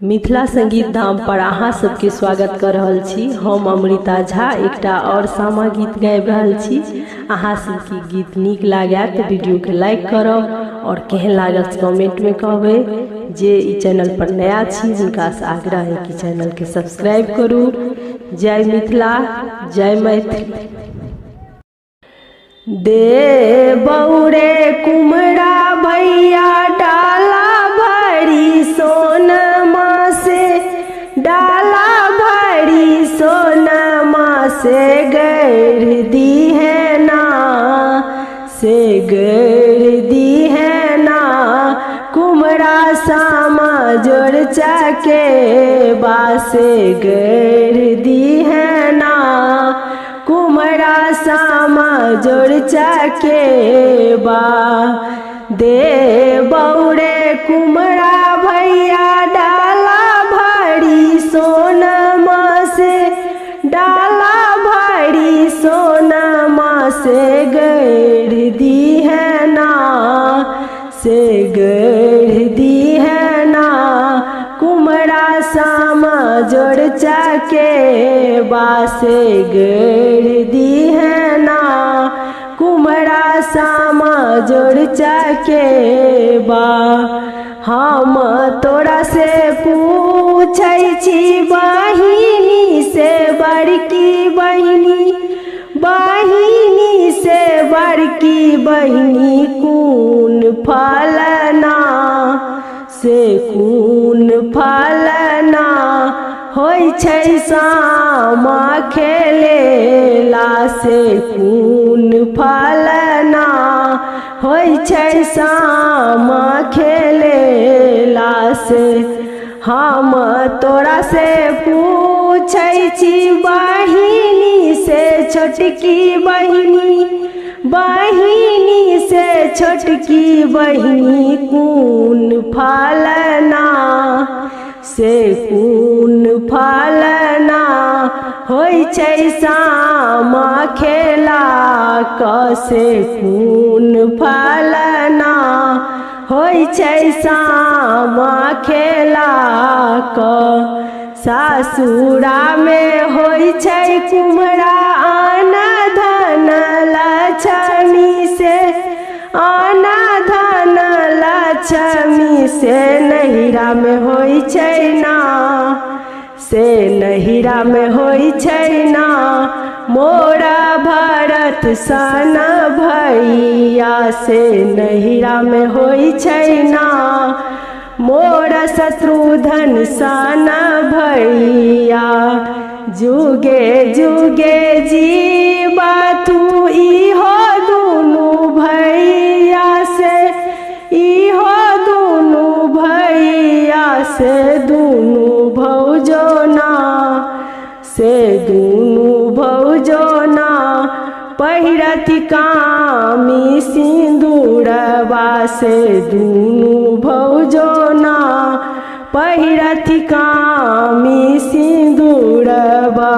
मिथिला संगीत धाम पर अहाँ सबके स्वागत कर रहल छी। हम अमृता झा एकटा और सामा गीत गाबि रहल छी। अहाँ सबके गीत नीक लागै तो वीडियो के लाइक करब और केहन लागल कमेंट में कहबै। जे ई चैनल पर नया छी हुनका से आग्रह है कि चैनल के सब्सक्राइब करू। जय मिथिला, जय मैथिली। दे बौरे कुमरा भैया डाला भरी सोनमा से, डाला भरी सोनमा से गढ़ दी है ना, से गढ़ दी है ना। कुमरा सामा जोड़ चाके बासे गढ़ दी है ना, कुमरा सामा जोड़ चाके बा। दे बौरे कुमरा भैया डाला भरी सोनमा से, डाला भरी सोनमा से गढ़ दी है ना, से गढ़ दी है ना। कुमरा सामा जोड़ चाके बासे गढ़ दी है ना, कुमरा सामा जोड़ चाके बा। हम तोरा से पूछै छी बहिनी से बड़की बहिनी, बहिनी से बड़की बहिनी कौन फलना, से कौन फलना। होय छै सामा खेलेला से कौन फलना, होय छै सामा खेलेला से। हम तोरा से पूछै छी बहिनी से छोटकी बहिनी, बहिनी से छोटकी बहिनी कौन फलना, से कौन फलना। होय छै सामा खेला क से कौन फलना, होय छै सामा खेला क। सासुरा में होय छै कुमरा आना धन लक्ष्मी से, आना धन लक्ष्मी से। नहिरा में होय छै ना, से नहिरा में होय छै ना। मोरा भरत सन भैया से नहिरा में होय छै ना, मोरा शत्रुधन सन भैया। जुगे जुगे जीवा तू इहो दुनू भैया से, इहो दुनू भैया से। दुनू भौजो ना, से दुनू भौजो ना। पहिरति कामी सिंदूरवा से दुनू भौजो ना, पहिरति कामी सिंदूरवा।